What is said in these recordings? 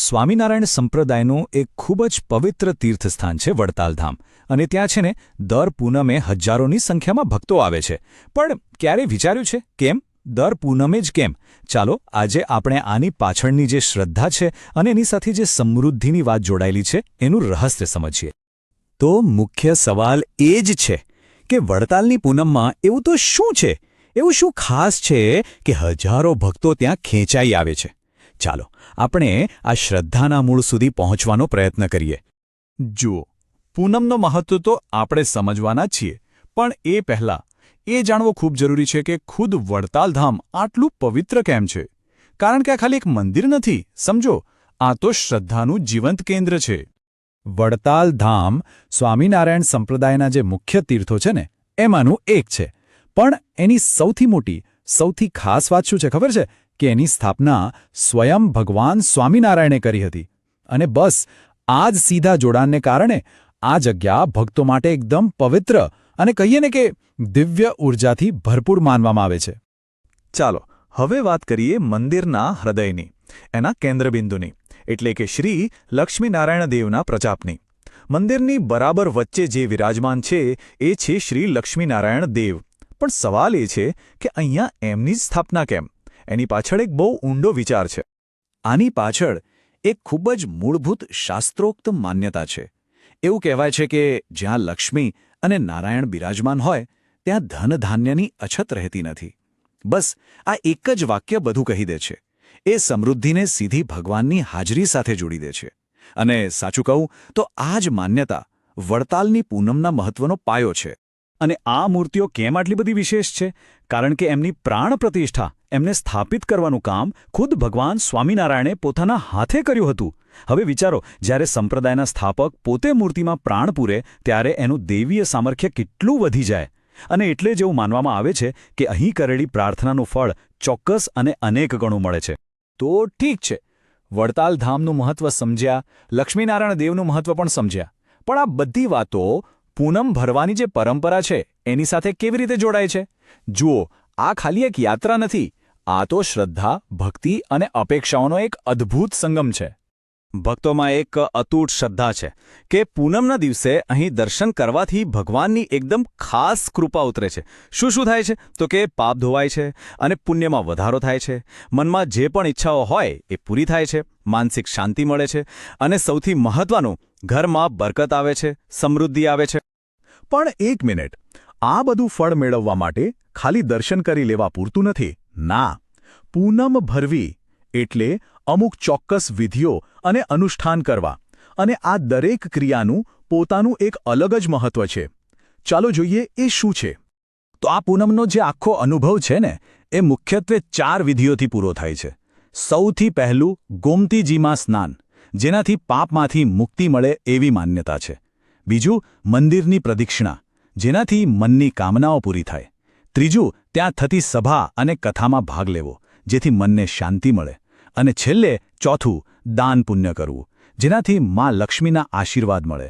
સ્વામિનારાયણ સંપ્રદાયનું એક ખૂબ જ પવિત્ર તીર્થસ્થાન છે વડતાલ ધામ, અને ત્યાં છે ને દર પૂનમે હજારોની સંખ્યામાં ભક્તો આવે છે. પણ ક્યારે વિચાર્યું છે કેમ દર પૂનમે જ કેમ? ચાલો આજે આપણે આની પાછળની જે શ્રદ્ધા છે અને એની સાથે જે સમૃદ્ધિની વાત જોડાયેલી છે એનું રહસ્ય સમજીએ. તો મુખ્ય સવાલ એ જ છે કે વડતાલની પૂનમમાં એવું તો શું છે, એવું શું ખાસ છે કે હજારો ભક્તો ત્યાં ખેંચાઈ આવે છે? ચાલો આપણે આ શ્રદ્ધાના મૂળ સુધી પહોંચવાનો પ્રયત્ન કરીએ. જુઓ, પૂનમનો મહત્વ તો આપણે સમજવાના છીએ, પણ એ પહેલાં એ જાણવું ખૂબ જરૂરી છે કે ખુદ વડતાલ ધામ આટલું પવિત્ર કેમ છે. કારણ કે આ ખાલી એક મંદિર નથી, સમજો, આ તો શ્રદ્ધાનું જીવંત કેન્દ્ર છે. વડતાલ ધામ સ્વામિનારાયણ સંપ્રદાયના જે મુખ્ય તીર્થો છે ને એમાંનું એક છે, પણ એની સૌથી મોટી, સૌથી ખાસ વાત શું છે ખબર છે? કે એની સ્થાપના સ્વયં ભગવાન સ્વામિનારાયણે કરી હતી. અને બસ આ જ સીધા જોડાણને કારણે આ જગ્યા ભક્તો માટે એકદમ પવિત્ર અને કહીએ ને કે દિવ્ય ઉર્જાથી ભરપૂર માનવામાં આવે છે. ચાલો હવે વાત કરીએ મંદિરના હૃદયની, એના કેન્દ્રબિંદુની, એટલે કે શ્રી લક્ષ્મીનારાયણ દેવના પ્રજાપની. મંદિરની બરાબર વચ્ચે જે વિરાજમાન છે એ છે શ્રી લક્ષ્મીનારાયણ દેવ. પણ સવાલ એ છે કે અહીંયા એમની જ સ્થાપના કેમ? એની પાછળ એક બહુ ઊંડો વિચાર છે. આની પાછળ એક ખૂબ જ મૂળભૂત શાસ્ત્રોક્ત માન્યતા છે. એવું કહેવાય છે કે જ્યાં લક્ષ્મી અને નારાયણ બિરાજમાન હોય ત્યાં ધન ધાન્યની અછત રહેતી નથી. બસ આ એક જ વાક્ય બધું કહી દે છે. એ સમૃદ્ધિને સીધી ભગવાનની હાજરી સાથે જોડી દે છે. અને સાચું કહું તો આ જ માન્યતા વડતાલની પૂનમના મહત્વનો પાયો છે. અને આ મૂર્તિઓ કેમ આટલી બધી વિશેષ છે? કારણ કે એમની પ્રાણ પ્રતિષ્ઠા, એમને સ્થાપિત કરવાનું કામ ખુદ ભગવાન સ્વામિનારાયણે પોતાના હાથે કર્યું હતું. હવે વિચારો, જ્યારે સંપ્રદાયના સ્થાપક પોતે મૂર્તિમાં પ્રાણ પૂરે ત્યારે એનું દૈવીય સામર્થ્ય કેટલું વધી જાય. અને એટલે જ એવું માનવામાં આવે છે કે અહીં કરેલી પ્રાર્થનાનું ફળ ચોક્કસ અને અનેક ગણું મળે છે. તો ઠીક છે, વડતાલ ધામનું મહત્વ સમજ્યા, લક્ષ્મીનારાયણ દેવનું મહત્વ પણ સમજ્યા, પણ આ બધી વાતો પૂનમ ભરવાની જે પરંપરા છે એની સાથે કેવી રીતે જોડાય છે? જુઓ, આ ખાલી એક યાત્રા નથી, આ તો શ્રદ્ધા, ભક્તિ અને અપેક્ષાઓનો એક અદ્ભુત સંગમ છે. ભક્તોમાં એક અતૂટ શ્રદ્ધા છે કે પૂનમના દિવસે અહીં દર્શન કરવાથી ભગવાનની એકદમ ખાસ કૃપા ઉતરે છે. શું શું થાય છે? તો કે પાપ ધોવાય છે અને પુણ્યમાં વધારો થાય છે, મનમાં જે પણ ઈચ્છાઓ હોય એ પૂરી થાય છે, માનસિક શાંતિ મળે છે, અને સૌથી મહત્વનું, ઘરમાં બરકત આવે છે, સમૃદ્ધિ આવે છે. પણ એક મિનિટ, આ બધું ફળ મેળવવા માટે ખાલી દર્શન કરી લેવા પૂરતું નથી. ના, પૂનમ ભરવી એટલે અમુક ચોક્કસ વિધિઓ અને અનુષ્ઠાન કરવા, અને આ દરેક ક્રિયાનું પોતાનું એક અલગ જ મહત્વ છે. ચાલો જોઈએ એ શું છે. તો આ પૂનમનો જે આખો અનુભવ છે ને એ મુખ્યત્વે 4 વિધિઓથી પૂરો થાય છે. સૌથી પહેલું ગોમતીજીમાં સ્નાન, જેનાથી પાપમાંથી મુક્તિ મળે એવી માન્યતા છે. બીજું મંદિરની પ્રદક્ષિણા, જેનાથી મનની કામનાઓ પૂરી થાય. ત્રીજું ત્યાં થતી સભા અને કથામાં ભાગ લેવો, જેથી મનને શાંતિ મળે. અને છેલ્લે ચોથું દાન પુણ્ય કરવું, જેનાથી માં લક્ષ્મીના આશીર્વાદ મળે.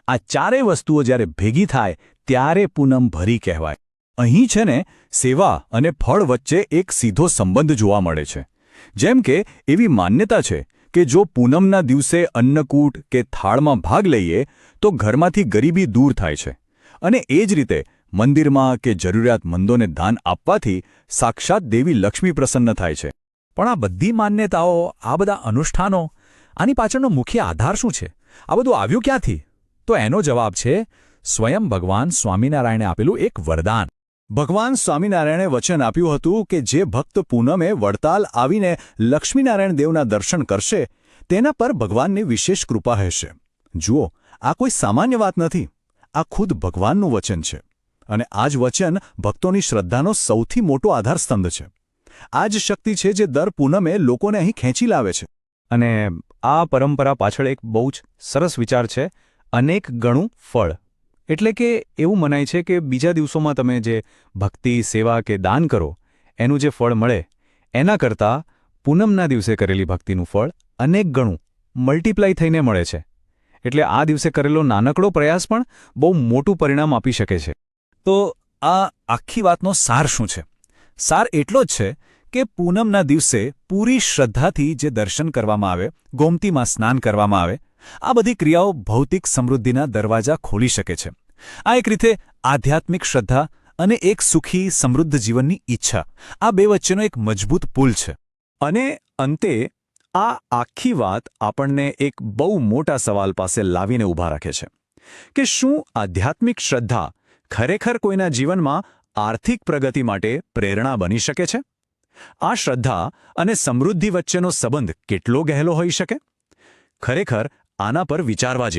આ 4 વસ્તુઓ જ્યારે ભેગી થાય ત્યારે પૂનમ ભરી કહેવાય. અહીં છે ને સેવા અને ફળ વચ્ચે એક સીધો સંબંધ જોવા મળે છે. જેમ કે એવી માન્યતા છે કે જો પૂનમના દિવસે અન્નકૂટ કે થાળમાં ભાગ લઈએ તો ઘરમાંથી ગરીબી દૂર થાય છે. અને એ જ રીતે મંદિરમાં કે જરૂરિયાતમંદોને દાન આપવાથી સાક્ષાત દેવી લક્ષ્મી પ્રસન્ન થાય છે. પણ આ બધી માન્યતાઓ, આ બધા અનુષ્ઠાનો, આની પાછળનો મુખ્ય આધાર શું છે? આ બધું આવ્યું ક્યાંથી? તો એનો જવાબ છે સ્વયં ભગવાન સ્વામિનારાયણે આપેલું એક વરદાન. ભગવાન સ્વામિનારાયણે વચન આપ્યું હતું કે જે ભક્ત પૂનમે વડતાલ આવીને લક્ષ્મીનારાયણ દેવના દર્શન કરશે તેના પર ભગવાનની વિશેષ કૃપા હશે. જુઓ, આ કોઈ સામાન્ય વાત નથી, આ ખુદ ભગવાનનું વચન છે. અને આ જ વચન ભક્તોની શ્રદ્ધાનો સૌથી મોટો આધારસ્તંભ છે. આ જ શક્તિ છે જે દર પૂનમે લોકોને અહીં ખેંચી લાવે છે. અને આ પરંપરા પાછળ એક બહુ જ સરસ વિચાર છે, અનેક ગણું ફળ. એટલે કે એવું મનાય છે કે બીજા દિવસોમાં તમે જે ભક્તિ, સેવા કે દાન કરો એનું જે ફળ મળે એના કરતાં પૂનમના દિવસે કરેલી ભક્તિનું ફળ અનેક ગણું મલ્ટીપ્લાય થઈને મળે છે. એટલે આ દિવસે કરેલો નાનકડો પ્રયાસ પણ બહુ મોટું પરિણામ આપી શકે છે. તો આ આખી વાતનો સાર શું છે? સાર એટલો જ છે કે પૂનમના દિવસે પૂરી શ્રદ્ધાથી જે દર્શન કરવામાં આવે, ગોમતીમાં સ્નાન કરવામાં આવે, આ બધી ક્રિયાઓ ભૌતિક સમૃદ્ધિના દરવાજા ખોલી શકે છે. આ એક રીતે આધ્યાત્મિક શ્રદ્ધા અને એક સુખી સમૃદ્ધ જીવનની ઈચ્છા, આ બે વચ્ચેનો એક મજબૂત પુલ છે. અને અંતે આ આખી વાત આપણને એક બહુ મોટા સવાલ પાસે લાવીને ઊભા રાખે છે કે શું આધ્યાત્મિક શ્રદ્ધા ખરેખર કોઈના જીવનમાં આર્થિક પ્રગતિ માટે પ્રેરણા બની શકે છે? આ શ્રદ્ધા અને સમૃદ્ધિ વચ્ચેનો સંબંધ કેટલો ગહેરો હોઈ શકે? ખરેખર આના પર વિચારવા જેવું